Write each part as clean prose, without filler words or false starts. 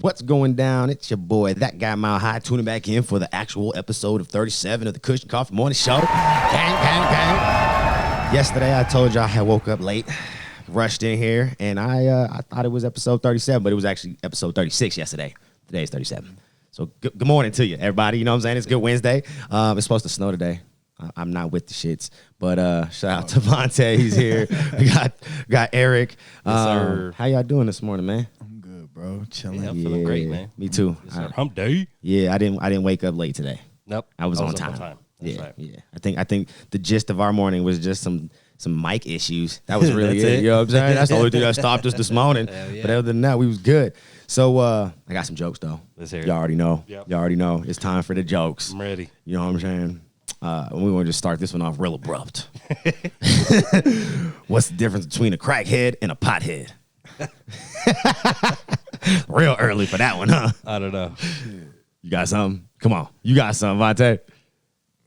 What's going down? It's your boy, That Guy Mile High, tuning back in for the actual episode of 37 of the Kush Coughfee Morning Show. Gang. Yesterday, I told y'all I woke up late, rushed in here, and I thought it was episode 37, but it was actually episode 36 yesterday. Today is 37. So good morning to you, everybody. You know what I'm saying? It's Good Wednesday. It's supposed to snow today. I'm not with the shits, but shout out to Vontae. He's here. We got Eric. How y'all doing this morning, man? I'm good, bro. Chilling. Yeah, I'm feeling great, man. Me too. Hump day. Yeah, I didn't wake up late today. Nope. I was on up time. That's Yeah, right. yeah. I think the gist of our morning was just some mic issues. That was really That's it. it. You know what I'm saying? That's the only thing that stopped us this morning. Yeah. But other than that, we was good. So I got some jokes though. Let's hear it. Y'all already know. Yep. Y'all already know. It's time for the jokes. I'm ready. You know what I'm saying? We want to just start this one off real abrupt. What's the difference between a crackhead and a pothead? Real early for that one, huh? I don't know. You got something? Come on. You got something, Vontae?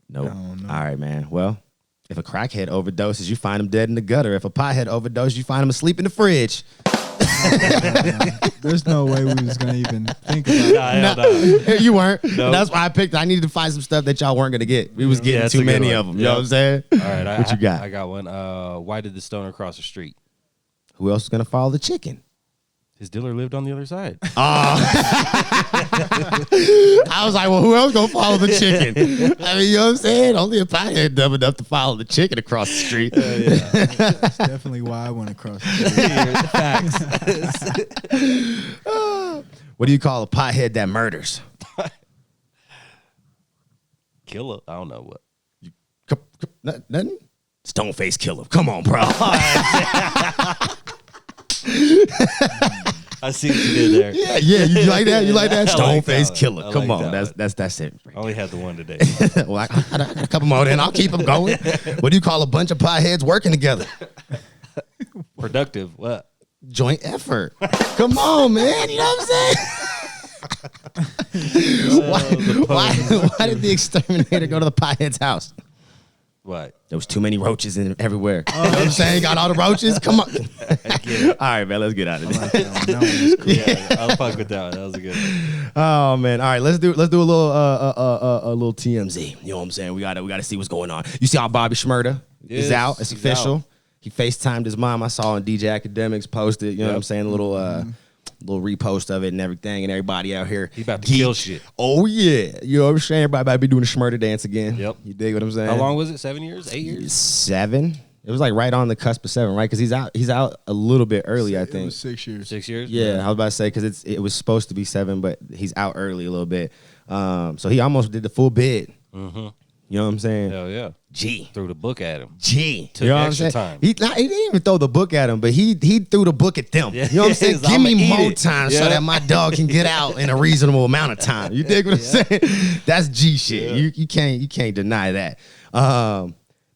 Nope. I don't know. All right, man. Well, if a crackhead overdoses, you find him dead in the gutter. If a pothead overdoses, you find him asleep in the fridge. There's no way we was gonna even think about it. No. You weren't. Nope. That's why I picked. I needed to find some stuff that y'all weren't going to get. We was getting that's too a good many one. of them. You know what I'm saying? All right. What you got? I got one. Why did the stoner cross the street? Who else is going to follow the chicken? His dealer lived on the other side. I was like, well, who else gonna follow the chicken? I mean, you know what I'm saying? Only a pothead dumb enough to follow the chicken across the street. That's definitely why I went across the street. Facts. What do you call a pothead that murders? Killer. I don't know what. Nothing? Stone-faced killer. Come on, bro. I see what you did there. Yeah. You like that? You like that? I like Stone-faced that killer. one. I Come like on. that That's it. I only had the one today. Well, I got a couple more. Then I'll keep them going. What do you call a bunch of potheads working together? Productive. What? Joint effort. Come on, man. You know what I'm saying? Why did the exterminator go to the pothead's house? What? There was too many roaches everywhere. You know what I'm saying? Got all the roaches? Come on. All right, man. Let's get out of this. That one was cool. Yeah, I'll fuck with that one. That was a good one. Oh man. All right, let's do a little a little TMZ. You know what I'm saying? We gotta see what's going on. You see how Bobby Shmurda is Yes, out? It's he's official. out. He FaceTimed his mom. I saw on DJ Academics posted, you know what I'm saying? A little repost of it and everything, and everybody out here. He about to kill shit. Oh yeah. You know what I'm saying? Everybody about to be doing the Shmurda dance again. Yep. You dig what I'm saying? How long was it? 7 years? 8 years? 7. It was like right on the cusp of 7, right? Because he's out a little bit early, I It think. was 6 years. 6 years? Yeah, I was about to say because it was supposed to be 7, but he's out early a little bit. So he almost did the full bid. Mm-hmm. You know what I'm saying? Hell yeah. G. Threw the book at him. G. Took You know what I'm extra saying? time. He didn't even throw the book at him, but he threw the book at them. Yeah. You know what I'm saying? Yes, Give I'ma me eat more it. time so Yeah. that my dog can get out in a reasonable amount of time. You dig what I'm saying? That's G shit. Yeah. You can't deny that.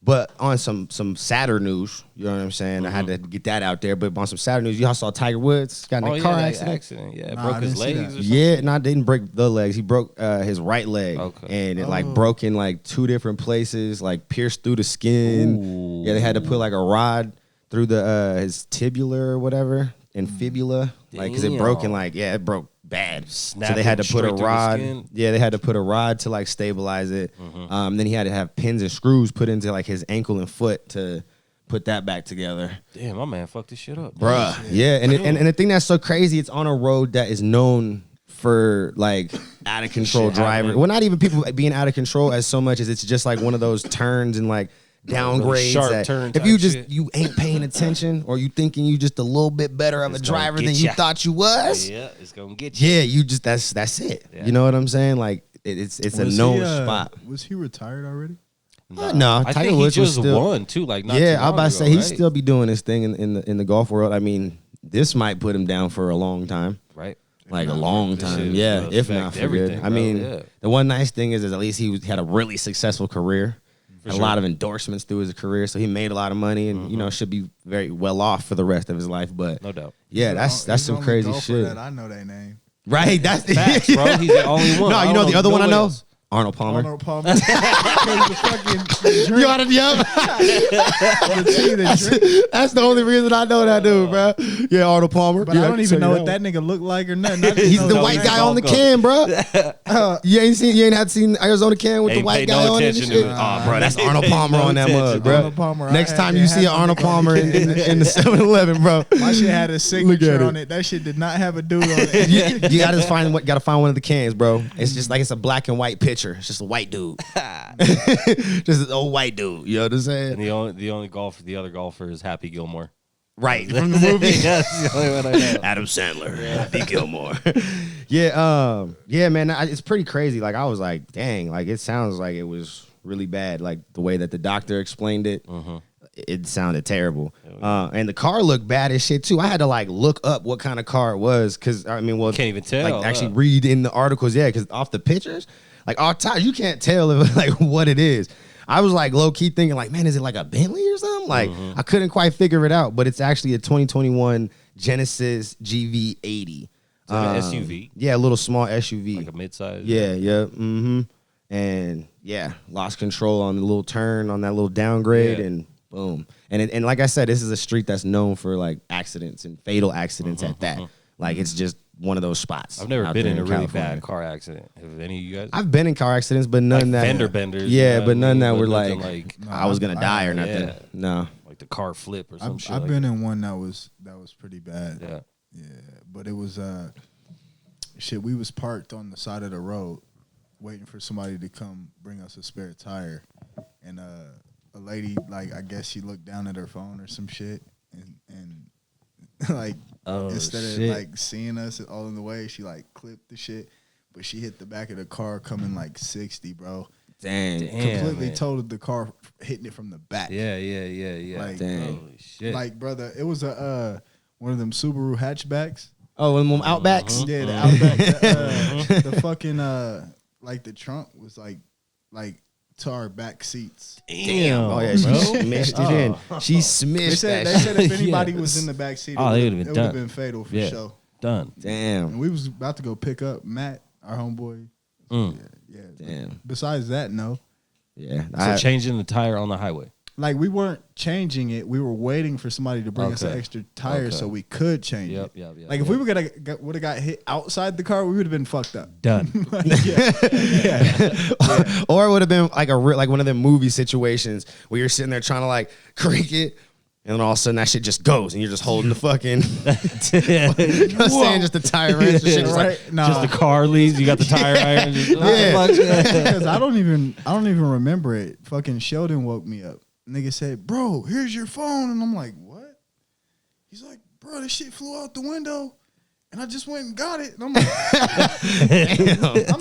But on some sadder news, you know what I'm saying? I had to get that out there. But on some sadder news, y'all saw Tiger Woods got in a car that accident. Yeah, Nah, broke I his didn't see legs that. or something. Yeah, no, didn't break the legs. He broke his right leg, Okay. and it like broke in like 2 different places, like pierced through the skin. Ooh. Yeah, they had to put like a rod through the his tibula or whatever and fibula, like because it broke in like it broke bad. Snapped so they had it to put a straight through the rod. skin? Yeah, they had to put a rod to like stabilize it. Then he had to have pins and screws put into like his ankle and foot to put that back together. Damn, my man fucked this shit up. Bruh. Yeah, and the thing that's so crazy, it's on a road that is known for like out of control Shit drivers. happening. Well, not even people being out of control as so much as it's just like one of those turns and like downgrades. sharp that turn if you type just shit. you ain't paying attention or you thinking you just a little bit better of a It's gonna driver get than you ya. thought you was. Yeah, it's gonna get you. Yeah, you just that's it. Yeah. You know what I'm saying? Like it's a Was known he, spot. Was he retired already? No, I Tiger think Woods he was just still- won too. Like not Yeah, too I was long about to ago, say he'd right? still be doing his thing in the golf world. I mean, this might put him down for a long time. right. Like a long This time, shit yeah. will If affect not for good. everything, I bro, mean, yeah. the one nice thing is at least had a really successful career, a sure. lot of endorsements through his career, so he made a lot of money, and you know should be very well off for the rest of his life. But No doubt. yeah, that's He's some the only crazy golfer shit, that I know their name. right? That's Facts, bro. He's the only one. No, I you don't know the other one I nobody know. else. Arnold Palmer. Arnold Palmer. Because the fucking drink. You ought to, yep. the drink. That's the only reason I know that dude, bro. Yeah, Arnold Palmer. But Yeah, I don't can even tell know you what that nigga looked like or nothing. I just He's know the that white drink. guy on the can, bro. You ain't had seen Arizona can with the Ain't white paid guy no on it. and attention shit? to it. Oh, bro, that's Ain't Arnold paid Palmer no on that attention. mug, bro. Arnold Palmer, Next I time had you to see an have Arnold that nigga on Palmer the in the 7-Eleven, bro, My shit had a signature it. on it. That shit did not have a dude on it. you gotta find one of the cans, bro. It's just like it's a black and white picture. It's just a white dude, just an old white dude. You know what I'm saying? And the other golfer is Happy Gilmore. Right from the movie. That's the only one I know. Adam Sandler, Happy Gilmore. Yeah, man, it's pretty crazy. Like I was like, dang, like it sounds like it was really bad. Like the way that the doctor explained it, it sounded terrible. And the car looked bad as shit too. I had to like look up what kind of car it was because I mean, Can't even tell. Like actually read in the articles, yeah, because off the pictures, like all time, you can't tell if, like what it is. I was like low key thinking like, man, is it like a Bentley or something? Like I couldn't quite figure it out, but it's actually a 2021 Genesis GV80. Like an SUV? Yeah, a little small SUV. Like a midsize. Yeah. And yeah, lost control on the little turn on that little downgrade and boom. And like I said, this is a street that's known for like accidents and fatal accidents at that. Like it's just one of those spots. I've never out been there in a really California. bad car accident. Have any of you guys? I've been in car accidents, but none Like that fender benders. Yeah, you know but what I none mean? that were But nothing like I was gonna die or nothing. Yeah. No. Like the car flip or some shit. I've like been that. in one that was pretty bad. Yeah. Yeah, but it was shit. We was parked on the side of the road, waiting for somebody to come bring us a spare tire, and a lady, like I guess she looked down at her phone or some shit, and like instead of like seeing us all in the way, she like clipped the shit, but she hit the back of the car coming like 60, bro. Dang. Completely man. totaled the car, hitting it from the back. Yeah. Like, Dang. Holy shit. Like, brother, it was a one of them Subaru hatchbacks. Oh, and them Outbacks? Yeah, the Outback. The fucking like the trunk was like to our back seats. Damn. Oh yeah, she smished it in. She They smished said that shit. if anybody was in the back seat, Oh, they would've it been would have done. been fatal for Yeah. sure. Done. Damn. And we was about to go pick up Matt, our homeboy. Yeah. Damn. Besides that, no. Yeah. So changing the tire on the highway. Like we weren't changing it. We were waiting for somebody to bring us an Okay. extra tire so we could change it. Yep. Like if we would have got hit outside the car, we would have been fucked up. Done. Or it would have been like like one of them movie situations where you're sitting there trying to like crank it, and then all of a sudden that shit just goes, and you're just holding the fucking. You know what I'm saying? Just the tire wrench. The shit just like, Nah. Just the car leaves. You got the tire iron. Just, Because I don't even remember it. Fucking Sheldon woke me up. Nigga said, "Bro, here's your phone," and I'm like, "What?" He's like, "Bro, this shit flew out the window, and I just went and got it." And I'm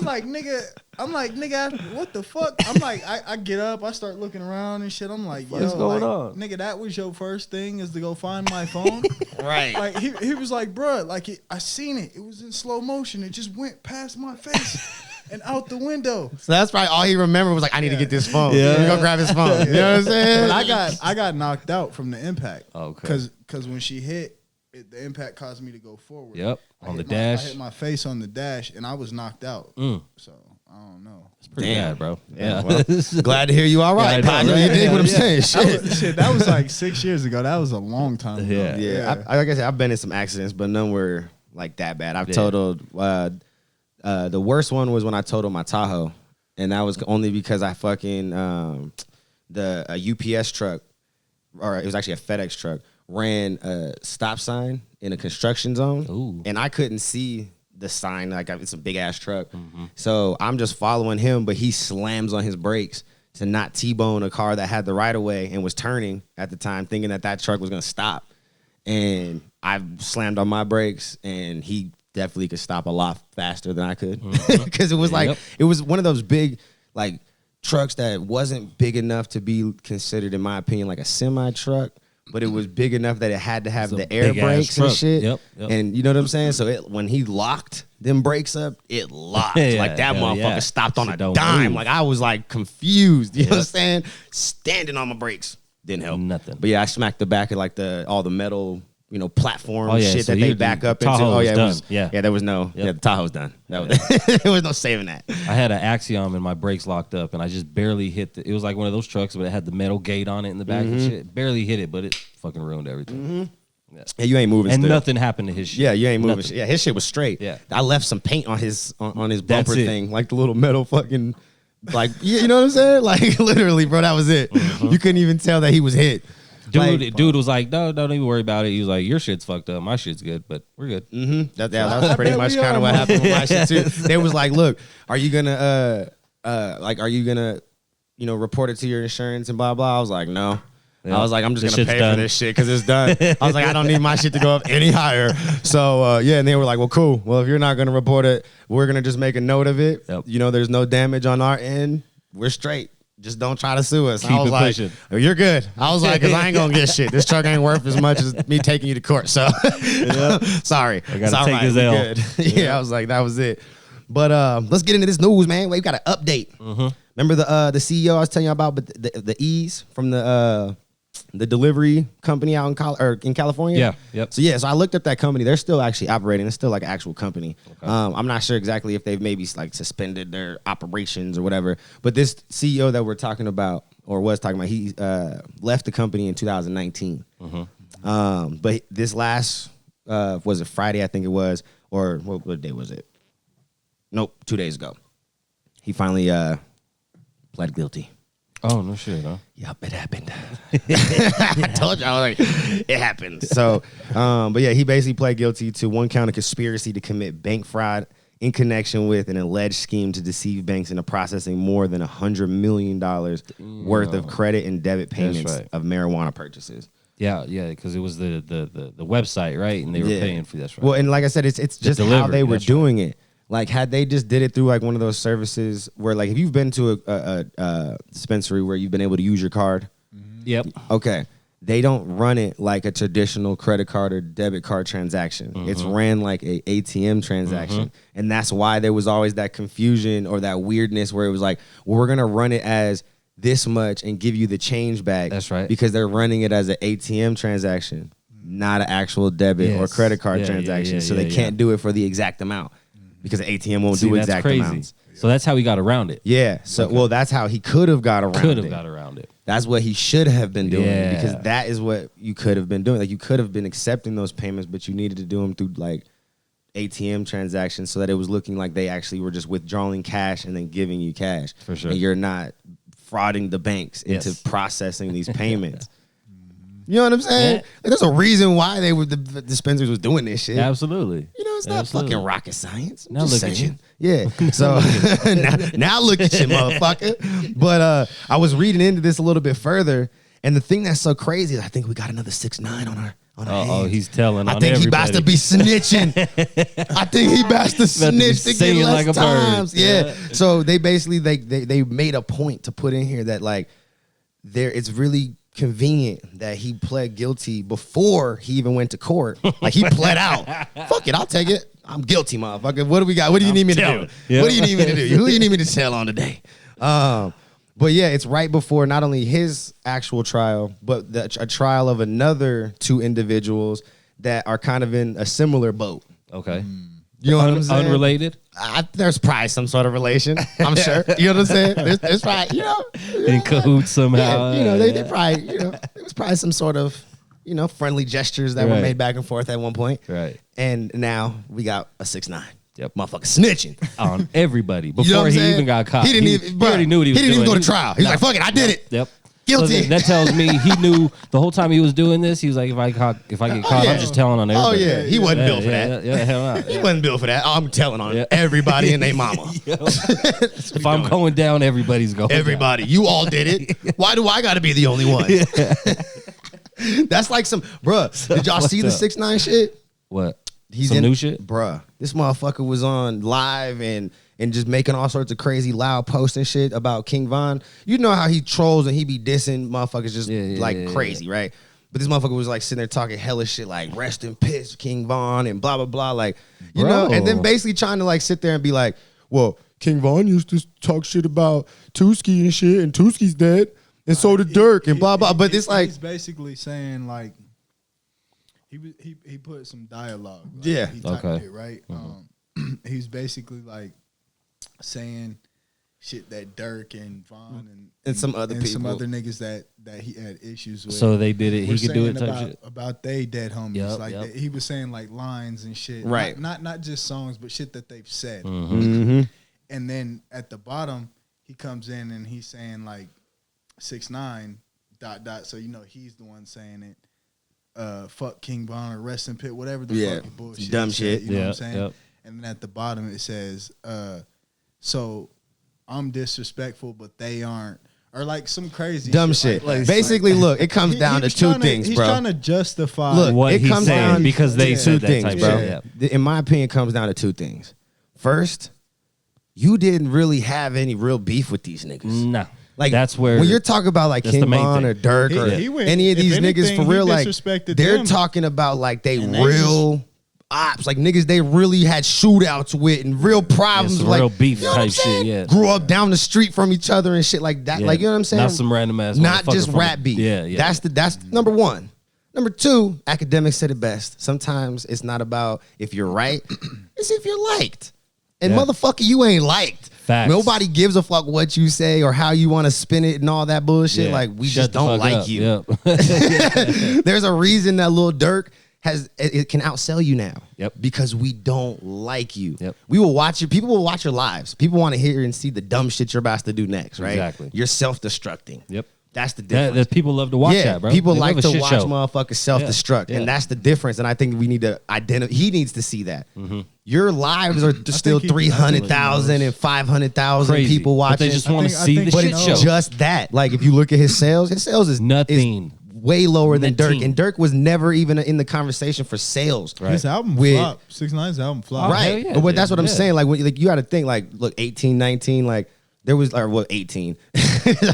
like, nigga, what the fuck? I'm like, I get up, I start looking around and shit. I'm like, What's going on? Nigga, that was your first thing is to go find my phone? right. Like he was like, bro, like I seen it. It was in slow motion. It just went past my face and out the window. So that's probably all he remembered was like, I need to get this phone. Yeah. Let me go grab his phone. You know what I'm saying? But I got knocked out from the impact. Okay. Because when she hit, the impact caused me to go forward. Yep. I On hit the I dash. hit my face on the dash, and I was knocked out. So I don't know. It's pretty Damn. bad, bro. Yeah, well, glad to hear you all right, Yeah, I know, partner. right? You dig what I'm Yeah. saying? That was like 6 years ago. That was a long time ago. Yeah. Yeah, like I said, I've been in some accidents, but none were like that bad. I've totaled. The worst one was when I totaled my Tahoe, and that was only because I fucking a UPS truck, or it was actually a FedEx truck, ran a stop sign in a construction zone, Ooh. and I couldn't see the sign. Like it's a big ass truck, so I'm just following him, but he slams on his brakes to not T-bone a car that had the right of way and was turning at the time, thinking that truck was gonna stop. And I slammed on my brakes, and he definitely could stop a lot faster than I could, because it was like it was one of those big like trucks that wasn't big enough to be considered, in my opinion, like a semi truck, but it was big enough that it had to have It's a the air big-ass brakes and truck. shit. Yep. And you know what I'm saying? So when he locked them brakes up, it locked. Yeah, like that hell motherfucker yeah. stopped on Shit a don't dime. move. Like I was like confused. You know what I'm saying? Standing on my brakes didn't help. Nothing. But yeah, I smacked the back of like all the metal platform shit so that they back up into. Tahoe Oh was yeah, done. yeah. There was no. Yep. Yeah, the Tahoe's done. That was, there was no saving that. I had an Axiom and my brakes locked up, and I just barely hit it was like one of those trucks, but it had the metal gate on it in the back and shit. Barely hit it, but it fucking ruined everything. Yeah, you ain't moving. And still. nothing happened to his shit. Yeah, you ain't moving. Nothing. Yeah, his shit was straight. Yeah. I left some paint on his bumper That's it. thing, like the little metal fucking, like you know what I'm saying? Like literally, bro, that was it. You couldn't even tell that he was hit. Dude was like, no, don't even worry about it. He was like, your shit's fucked up. My shit's good, but we're good. That was pretty much kind of what happened with my shit too. They was like, look, are you gonna report it to your insurance and blah blah? I was like, no. Yeah. I was like, I'm just This gonna shit's pay done. for this shit because it's done. I was like, I don't need my shit to go up any higher. So and they were like, well, cool. Well, if you're not gonna report it, we're gonna just make a note of it. Yep. There's no damage on our end. We're straight. Just don't try to sue us. Keep I was it like, pushing. oh, you're good. I was like, because I ain't gonna get shit. This truck ain't worth as much as me taking you to court. So sorry. I gotta It's all take right. his We L. good. Yeah, I was like, that was it. But let's get into this news, man. We got an update. Remember the CEO I was telling you about, but the Ease from the delivery company out in California? Yeah, yep. So I looked up that company. They're still actually operating. It's still like an actual company. Okay. I'm not sure exactly if they've maybe like suspended their operations or whatever. But this CEO that we're talking about or was talking about, he left the company in 2019. But this last was it Friday? I think it was, or what day was it? Nope, 2 days ago. He finally pled guilty. Oh, no shit, huh? Yep, it happened. I told you, I was like, it happened. So, but yeah, he basically pled guilty to one count of conspiracy to commit bank fraud in connection with an alleged scheme to deceive banks into processing more than $100 million worth of credit and debit payments of marijuana purchases. Yeah, because it was the website, right? And they were paying for that's right. Well, and like I said, it's just how delivery, they were that's doing it. Like, had they just did it through like one of those services where, like, if you've been to a dispensary where you've been able to use your card, Yep. okay, they don't run it like a traditional credit card or debit card transaction. It's ran like a ATM transaction, and that's why there was always that confusion or that weirdness where it was like, well, we're gonna run it as this much and give you the change back. That's right. Because they're running it as an ATM transaction, not an actual debit or credit card transaction. So they can't do it for the exact amount. Because the ATM won't do exact amounts. So that's how he got around it. Yeah. So well, that's how he could have got around it. Could have got around it. That's what he should have been doing. Yeah. Because that is what you could have been doing. Like, you could have been accepting those payments, but you needed to do them through like ATM transactions so that it was looking like they actually were just withdrawing cash and then giving you cash. For sure. And you're not frauding the banks into processing these payments. You know what I'm saying? Yeah. Like, there's a reason why the dispensaries was doing this shit. Absolutely. You know, it's not fucking rocket science. I'm Now just look at saying. Yeah. So now look at you, motherfucker. But I was reading into this a little bit further, and the thing that's so crazy is I think we got another 6ix9ine on our hands. Oh, he's telling. I think he about to be snitching. I think he about to snitch to get less like a times. bird. Yeah. So they basically they made a point to put in here that like it's really convenient that he pled guilty before he even went to court. Like, he pled out. Fuck it, I'll take it. I'm guilty, motherfucker. What do we got? What do you need me to do? Yep. What do you need me to do? Who do you need me to tell on today? But yeah, it's right before not only his actual trial, but a trial of another 2 individuals that are kind of in a similar boat. Okay. You know what I'm saying? Unrelated? There's probably some sort of relation, I'm sure. You know what I'm saying? There's probably, In cahoots somehow. Yeah, they probably, there was probably some sort of, friendly gestures that were made back and forth at one point. Right. And now we got a 6ix9ine. Yep. Motherfucker snitching. On everybody. Before You know what I'm he saying? even got caught. He didn't even, bro, already knew what he was doing. He didn't even go to trial. He's like, fuck it, I did it. Yep. Guilty. So that tells me he knew the whole time he was doing this. He was like, if I get caught, I'm just telling on everybody. Oh, yeah. He wasn't built for that. Yeah, hell no. He wasn't built for that. I'm telling on everybody and their mama. If I'm going down, everybody's going Everybody. You all did it. Why do I got to be the only one? That's like bruh, did y'all see the 6ix9ine shit? What? He's Some new shit? Bruh, this motherfucker was on live and just making all sorts of crazy loud posts and shit about King Von. You know how he trolls and he be dissing motherfuckers just crazy, right? But this motherfucker was like sitting there talking hella shit like rest in peace, King Von, and blah, blah, blah. Like, you know, and then basically trying to like sit there and be like, well, King Von used to talk shit about Tuski and shit, and Tuski's dead, and so did Dirk, and blah, blah. But it's like, he's basically saying like, he put some dialogue. Like, Yeah. He typed Okay. it, right? He's basically like saying shit that Dirk and Von And some other some people. other niggas that he had issues with. So they did it. We're He could do it saying type shit. about they dead homies. Yep, like yep. he was saying like lines and shit. Right. Not just songs, but shit that they've said. Mm-hmm. And then at the bottom, he comes in and he's saying like 6ix9 ... So he's the one saying it. Fuck King Von or rest in pit, whatever the Yeah. fuck bullshit. Dumb he shit. said, you know what I'm Yep, saying? yep. And then at the bottom it says, so I'm disrespectful, but they aren't. Or like some crazy Dumb shit. Like, Basically, look, it comes down to two things, he's bro. trying to justify. Look, What it he's comes saying down because they Yeah. said two that things, type bro. shit. Yeah. In my opinion, it comes down to two things. First, you didn't really have any real beef with these niggas. Nah. Like that's where when you're talking about like that's the King main Von thing. or Dirk or He went- any of if these anything, niggas for he real, like disrespected they're them. talking about like they And they real ops, like niggas they really had shootouts with and real problems, some like real beef you know what I'm type shit, saying? yeah. Grew up down the street from each other and shit like that, Yeah. like you know what I'm saying? Not some random ass. Not motherfucker just from- rap beef. Yeah, yeah. That's number one. Number two, academics said it best. Sometimes it's not about if you're right, it's if you're liked. And Yeah. motherfucker, you ain't liked. Facts. Nobody gives a fuck what you say or how you want to spin it and all that bullshit. Yeah. Like we Shut just the don't fuck like up. you. Yep. There's a reason that Lil Durk it can outsell you now. Yep. Because we don't like you. Yep. We will watch you. People will watch your lives. People want to hear and see the dumb shit you're about to do next, right? Exactly. You're self-destructing. Yep. That's the difference. That people love to watch Yeah, that, bro. people They like love a to shit watch show. motherfuckers self-destruct, Yeah. and that's the difference. And I think we need to identify. He needs to see that. Your lives are still think he- 300,000 and 500,000 Crazy. people But watching. they just want to I see think- the I shit think show. he just that. Like if you look at his sales is Nothing. way lower than Dirk, Nothing. and Dirk was never even in the conversation for sales. Right. His album With- flopped. 6ix9's album flopped. Oh, hell Right. yeah, But that's what I'm yeah. saying. Like, when, like you got to think, like, look, 18, 19, like, there was, or what, 18. I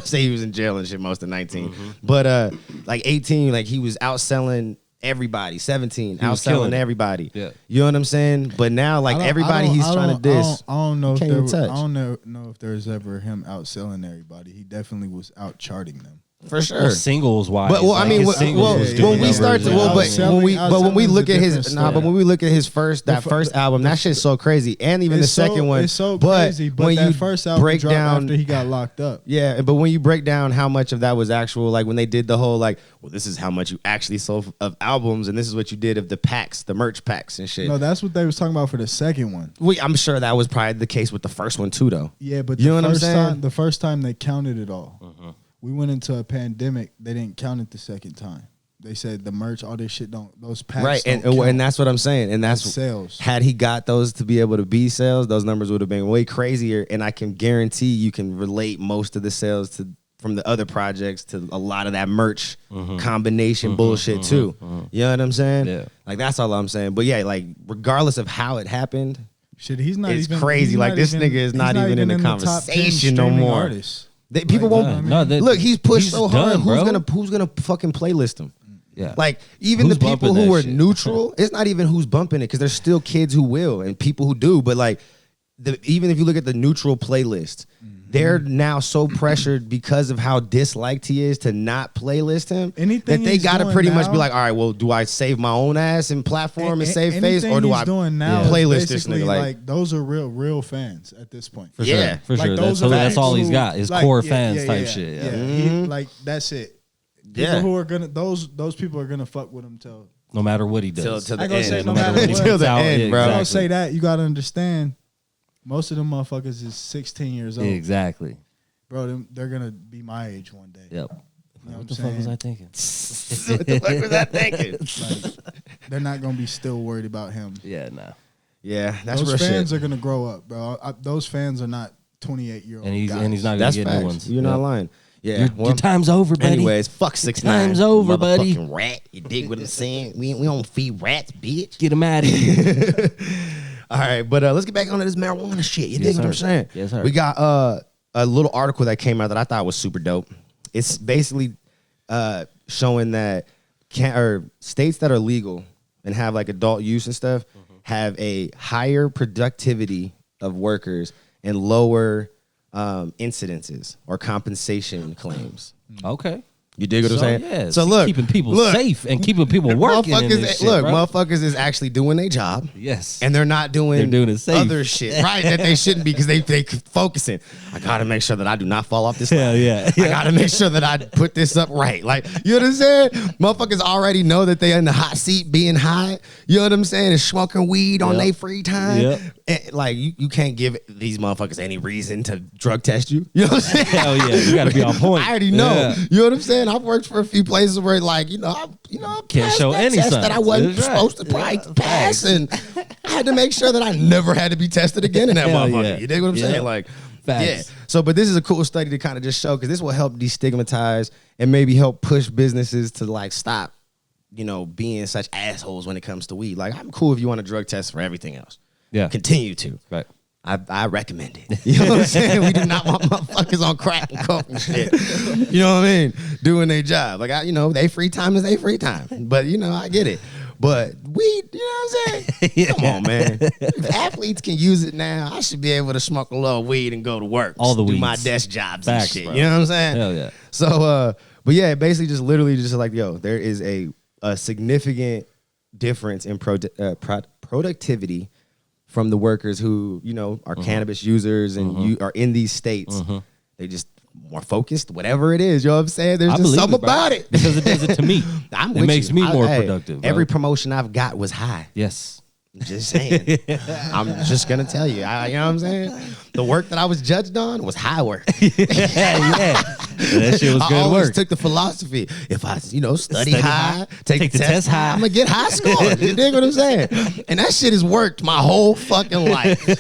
say he was in jail and shit most of 19. But, like, 18, like, he was outselling everybody. 17, was killing outselling it. everybody. Yeah. You know what I'm saying? But now, like, everybody he's trying to diss. I don't know if Can't there even was, touch. I don't know if there's ever him outselling everybody. He definitely was out charting them. For sure. Well, singles wise. But well, I like, mean, his well, singles well, was yeah, doing when we yeah, start to, numbers, well, but outselling. when we look at Outselling his, is a nah, different but when we look at his first The album, that shit's so crazy, and even the second one, It's so but crazy. But when that you first album break dropped down, after he got locked up. yeah, but when you break down how much of that was actual, like when they did the whole, like, well, this is how much you actually sold of albums, and this is what you did of the packs, the merch packs and shit. No, that's what they was talking about for the second one. I'm sure that was probably the case with the first one too, though. Yeah, but You know what I'm first saying? time, the first time they counted it all. We went into a pandemic. They didn't count it the second time. They said the merch, all this shit don't. Those packs, Right, don't and count that's what I'm saying, and that's as sales. Had he got those to be able to be sales, those numbers would have been way crazier. And I can guarantee you can relate most of the sales from the other projects to a lot of that merch combination bullshit too. You know what I'm saying? Yeah. Like that's all I'm saying. But yeah, like regardless of how it happened, Shit, he's not it's even crazy. he's Like, this nigga is he's not even in the top 10 conversation no streaming more. artists. people Like, won't. no, that- look, he's pushed he's so hard. done, bro. Who's gonna fucking playlist him? Yeah. Like even Who's the people bumping who that are shit? neutral, it's not even who's bumping it because there's still kids who will and people who do. But like, even if you look at the neutral playlist, they're now so pressured because of how disliked he is to not playlist him Anything that they he's gotta doing pretty much be now- like, all right, well, do I save my own ass and platform and save face, or do Anything I he's doing now is playlist this basically nigga? Like, those are real fans at this point. For Yeah. sure. For Like, sure. those That's, are the that's all people he's who- got is like, core yeah, fans yeah, type yeah, shit. Yeah, Yeah. like that's it. People Yeah. who are gonna those people are gonna fuck with him till. No matter what he does. till the I gonna end. say no matter what. Till the Out, end, yeah, bro. I exactly. don't say that. You gotta understand. Most of them motherfuckers is 16 years old. Exactly. Bro, they're gonna be my age one day. Yep. You know What what the I'm fuck was saying? I thinking? What the fuck was I thinking? Like, they're not gonna be still worried about him. Yeah, nah. Yeah, that's Those real fans shit. are gonna grow up, bro. Those fans are not 28-year-old. And he's guys. and he's not gonna That's get facts. new ones. You're Yeah. not lying. Yeah, Your time's over, buddy. Anyways, fuck 6ix9ine. time's over, buddy. Motherfucking rat. You dig what I'm saying? We don't feed rats, bitch. Get him out of here. All right, but let's get back onto this marijuana shit. You dig what I'm sir. saying? Yes, sir. We got a little article that came out that I thought was super dope. It's basically showing that states that are legal and have like adult use and stuff have a higher productivity of workers and lower incidences or compensation claims. Okay. You dig what I'm saying? Yeah, so look, keeping people safe and keeping people working. Motherfuckers is actually doing their job. Yes, and they're not doing it safe. Other shit, right? That they shouldn't be because they focusing. I gotta make sure that I do not fall off this. Hell yeah. I gotta make sure that I put this up right. Like, you know what I'm saying? Motherfuckers already know that they in the hot seat being high. You know what I'm saying? And smoking weed on their free time. Yep. And, like, you can't give these motherfuckers any reason to drug test you. You know what I'm saying? Hell yeah, you gotta be on point. I already know. Yeah. You know what I'm saying? I've worked for a few places where, like, I can't show any test signs that I wasn't supposed to probably pass, and I had to make sure that I never had to be tested again in that motherfucker. Yeah. You dig what I'm saying? Like, facts. Yeah. So, but this is a cool study to kind of just show, because this will help destigmatize and maybe help push businesses to like stop, being such assholes when it comes to weed. Like, I'm cool if you want a drug test for everything else. Yeah. Continue to. Right. I recommend it. You know what I'm saying? We do not want motherfuckers on crack and coke and shit. You know what I mean? Doing their job. Like, they free time is they free time. But, I get it. But weed, you know what I'm saying? Come on, man. If athletes can use it now, I should be able to smoke a little weed and go to work. All the do weeds. my desk jobs Facts, and shit. bro. You know what I'm saying? Hell yeah. So, but yeah, basically just literally just like, there is a significant difference in productivity from the workers who, are cannabis users and you are in these states. They just more focused, whatever it is. You know what I'm saying? There's just something about it. Because it does it to me. It makes me more productive. Every promotion I've got was high. Yes. I'm just saying. I'm just going to tell you. You know what I'm saying? The work that I was judged on was high work. Yeah. That shit was good work. I always took the philosophy. If I, study high, take the test high, I'm going to get high scores. You dig what I'm saying? And that shit has worked my whole fucking life. You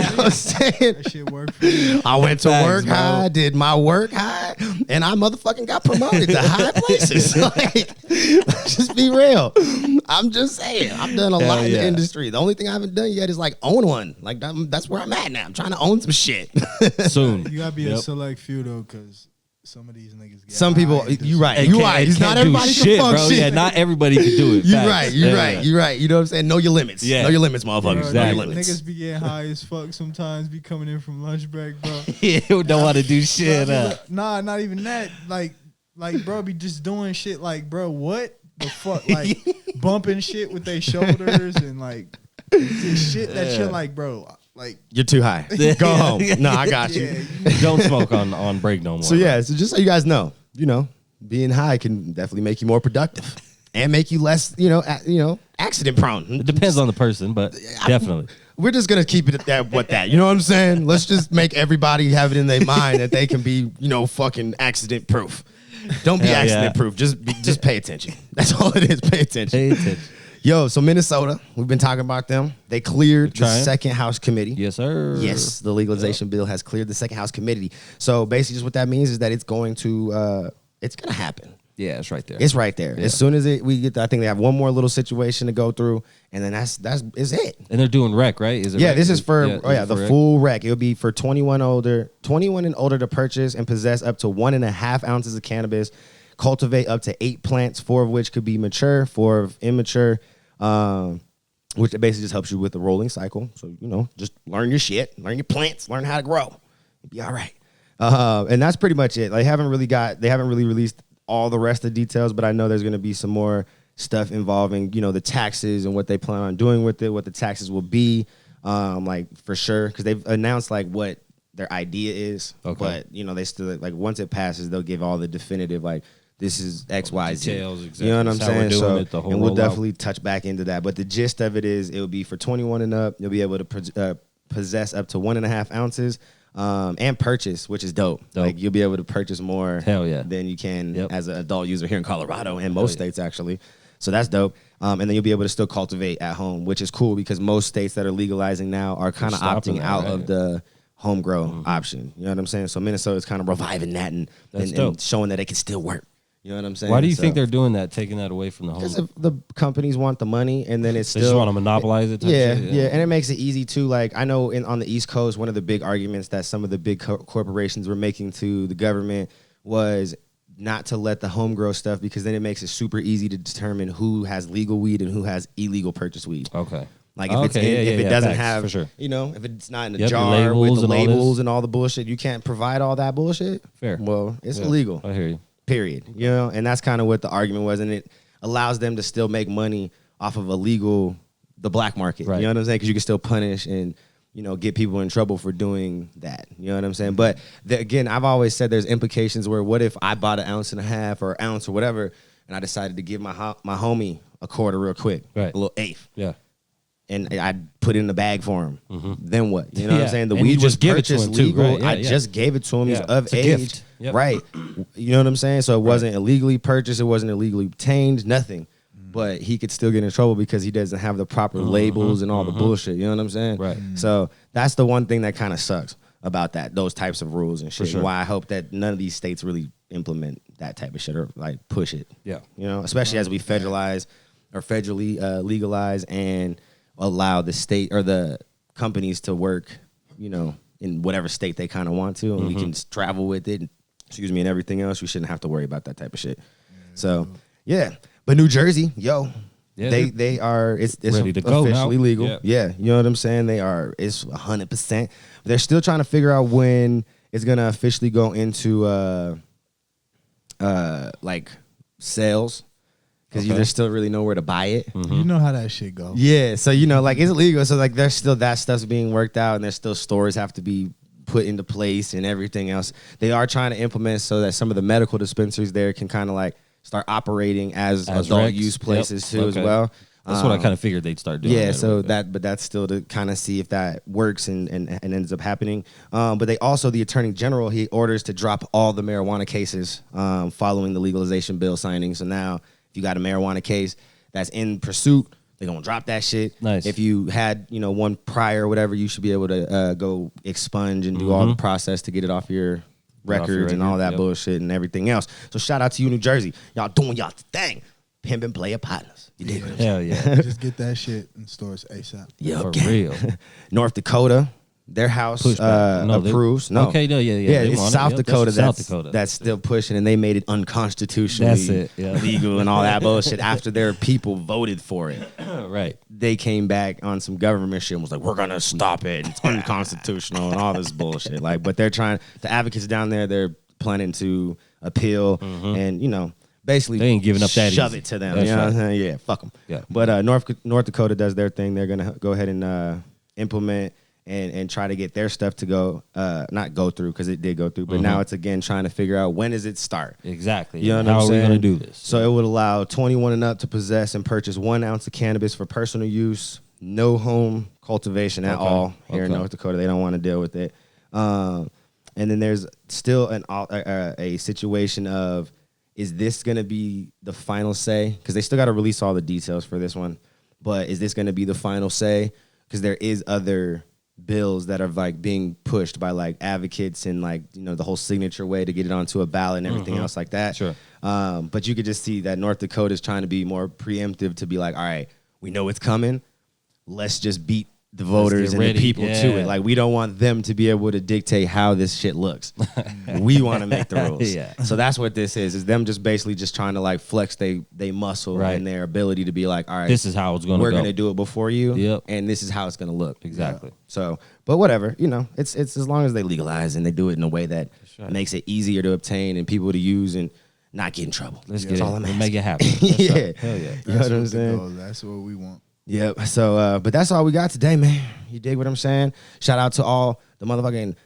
know what I'm saying? That shit worked for you. I went to work high, did my work high, and I motherfucking got promoted to high places. Like, let's just be real. I'm just saying. I've done a lot in the industry. The only thing I haven't done yet is like own one. Like, that's where I'm at now. I'm trying to own some shit. Soon. You gotta be a select few though, because some of these niggas get some people. You right. You right. It's not everybody shit, can function. Bro. Yeah, not everybody can do it. You right. You right. You right. You know what I'm saying? Know your limits. Yeah. Know your limits, motherfuckers. Exactly. Know your limits. Niggas be getting high as fuck sometimes. Be coming in from lunch break, bro. Yeah, don't want to do shit. Nah, not even that. Like, bro, be just doing shit. Like, bro, what the fuck? Like, bumping shit with their shoulders and like shit that you're like, bro. Like, you're too high. Go home. No, I got you. Don't smoke on break no more. So yeah, so just so you guys know, being high can definitely make you more productive and make you less, accident prone. It depends on the person, but definitely. We're just gonna keep it at that. You know what I'm saying? Let's just make everybody have it in their mind that they can be, fucking accident proof. Don't be accident proof. Just pay attention. That's all it is. Pay attention. Pay attention. Yo, so Minnesota, we've been talking about them. They cleared the second House committee. Yes, sir. Yes, the legalization bill has cleared the second House committee. So basically, just what that means is that it's going to happen. Yeah, it's right there. It's right there. Yeah. As soon as we get, I think they have one more little situation to go through, and then that's it. And they're doing rec, right? Is it? Yeah, rec? this is for the rec? full rec. It'll be for 21 and older to purchase and possess up to 1.5 ounces of cannabis, cultivate up to 8 plants, 4 of which could be mature, 4 of immature. Which basically just helps you with the rolling cycle. So, just learn your shit, learn your plants, learn how to grow. You'll be all right. And that's pretty much it. They haven't really released all the rest of the details, but I know there's going to be some more stuff involving, the taxes and what they plan on doing with it, what the taxes will be, for sure. Because they've announced what their idea is. Okay. But, they still, once it passes, they'll give all the definitive, this is X, Y, Z. Details, exactly. You know what I'm saying? So, and we'll rollout. definitely touch back into that. But the gist of it is, it'll be for 21 and up. You'll be able to possess up to 1.5 ounces and purchase, which is dope. Like, you'll be able to purchase more than you can as an adult user here in Colorado and most states, actually. So that's dope. And then you'll be able to still cultivate at home, which is cool because most states that are legalizing now are kind of opting out of the home grow option. You know what I'm saying? So Minnesota's kind of reviving that and showing that it can still work. You know what I'm saying? Why do you think they're doing that, taking that away from the home? Because the companies want the money, and then it's still... They just want to monopolize it? Yeah, and it makes it easy, too. Like, I know on the East Coast, one of the big arguments that some of the big corporations were making to the government was not to let the home grow stuff, because then it makes it super easy to determine who has legal weed and who has illegal purchased weed. Okay. Like, if it doesn't have, for sure. If it's not in a jar with the labels and all the bullshit, you can't provide all that bullshit. Fair. Well, it's illegal. I hear you. period. You know, and that's kind of what the argument was, and it allows them to still make money off of the black market. Right. You know what I'm saying? Because you can still punish and, you know, get people in trouble for doing that. You know what I'm saying? But again, I've always said there's implications where what if I bought 1.5 ounces or ounce or whatever, and I decided to give my homie a quarter real quick, right. a little eighth. Yeah. And I put it in the bag for him. Mm-hmm. Then what? You know what I'm saying? The and weed was give it to purchased him too, legal. right? Yeah, I just gave it to him. He's of it's a age. gift. Yep. Right. You know what I'm saying? So it wasn't illegally purchased. It wasn't illegally obtained. Nothing. But he could still get in trouble because he doesn't have the proper labels and all the bullshit. You know what I'm saying? Right. So that's the one thing that kind of sucks about those types of rules and shit. Sure. Why I hope that none of these states really implement that type of shit or like push it. Yeah. You know, especially as we federally legalize and allow the state or the companies to work, you know, in whatever state they kind of want to, and we can travel with it, and everything else. We shouldn't have to worry about that type of shit. So, yeah. But New Jersey, Yeah, they are, it's ready to go officially now. legal. Yeah, you know what I'm saying? It's 100%. They're still trying to figure out when it's going to officially go into, like, sales. Because there's still really nowhere to buy it. You know how that shit go. Yeah, so, you know, like, it's illegal. So, like, there's still that stuff's being worked out, and there's still stores have to be put into place and everything else. They are trying to implement so that some of the medical dispensaries there can kind of, like, start operating as adult Rex. use places too Okay. as well. That's what I kind of figured they'd start doing. Yeah, so but that's still to kind of see if that works and ends up happening. But they also, the Attorney General, he orders to drop all the marijuana cases following the legalization bill signing. So now, if you got a marijuana case that's in pursuit, they're gonna drop that shit. Nice. If you had, you know, one prior or whatever, you should be able to go expunge and do all the process to get it off your records and all that bullshit and everything else. So shout out to you, New Jersey. Y'all doing y'all thing. Pimpin' player partners. You dig what I'm saying? Hell yeah. Just get that shit in stores ASAP. Yeah, For okay. real. North Dakota, their house Pushback. No, approves. No. Okay, no, yeah. Yeah, they it's want it. South Yep, Dakota South that's Dakota. that's still pushing, and they made it unconstitutionally That's it, yeah. legal and all that bullshit after their people voted for it. Right. They came back on some government shit and was like, we're going to stop it. It's unconstitutional and all this bullshit. Like, but they're trying, the advocates down there, they're planning to appeal and, you know, basically They ain't giving up that shove easy. it to them. That's You know what I'm right. saying? Yeah, fuck them. Yeah. But North Dakota does their thing. They're going to go ahead and implement and try to get their stuff to go, not go through because it did go through, but now it's again trying to figure out when does it start. Exactly. You know what How I'm are we saying? going to do this? So it would allow 21 and up to possess and purchase 1 ounce of cannabis for personal use, no home cultivation at all here in North Dakota. They don't want to deal with it. And then there's still a situation of, is this going to be the final say? Because they still got to release all the details for this one. But is this going to be the final say? Because there is other bills that are like being pushed by like advocates and like, you know, the whole signature way to get it onto a ballot and everything else like that. Sure. But you could just see that North Dakota is trying to be more preemptive to be like, all right, we know it's coming. Let's just beat the voters and the ready. people to it. Like, we don't want them to be able to dictate how this shit looks. We want to make the rules. Yeah. So that's what this is them just basically just trying to like flex they muscle Right. and their ability to be like, all right, This is how it's going to we're go. going to do it before you. Yep. And this is how it's going to look. Exactly. So, but whatever, you know, it's as long as they legalize and they do it in a way that right. makes it easier to obtain and people to use and not get in trouble. Let's That's get it. all I'm We'll asking. make it happen. That's Yeah. right. Hell yeah. You know what I'm saying? That's what we want. Yep. So, but that's all we got today, man. You dig what I'm saying? Shout out to all the motherfucking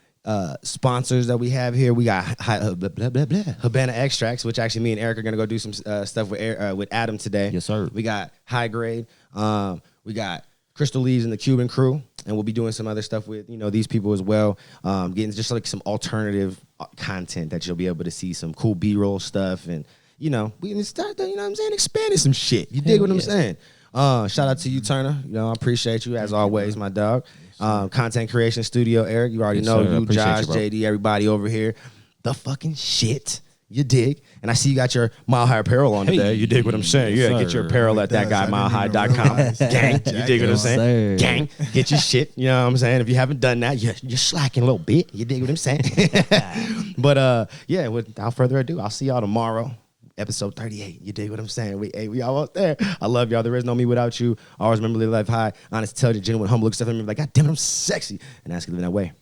sponsors that we have here. We got Habana Extracts, which actually me and Eric are gonna go do some stuff with Adam today. Yes, sir. We got High Grade. We got Crystal Leaves and the Cuban Crew, and we'll be doing some other stuff with these people as well. Getting just like some alternative content that you'll be able to see, some cool B-roll stuff, and we can start what I'm saying, expanding some shit. You dig what I'm saying? Shout out to you, Turner. I appreciate you as always, my dog. Content Creation Studio, Eric. You already know sir. I you, appreciate Josh, you, bro. JD, everybody over here. The fucking shit. You dig? And I see you got your Mile High apparel on today. You dig what I'm saying? Yes, Yeah, get your sir. apparel at It does. I didn't even thatguymilehigh.com. realize. Gang. You dig what I'm Yes, saying? sir. Gang. Get your shit. You know what I'm saying? If you haven't done that, you're slacking a little bit. You dig what I'm saying? But yeah, without further ado, I'll see y'all tomorrow. Episode 38. You dig what I'm saying? We almost there. I love y'all. There is no me without you. Always remember, live life high, honest, intelligent, genuine, humble, look stuff. Remember, like, God damn it, I'm sexy. And ask you to live that way.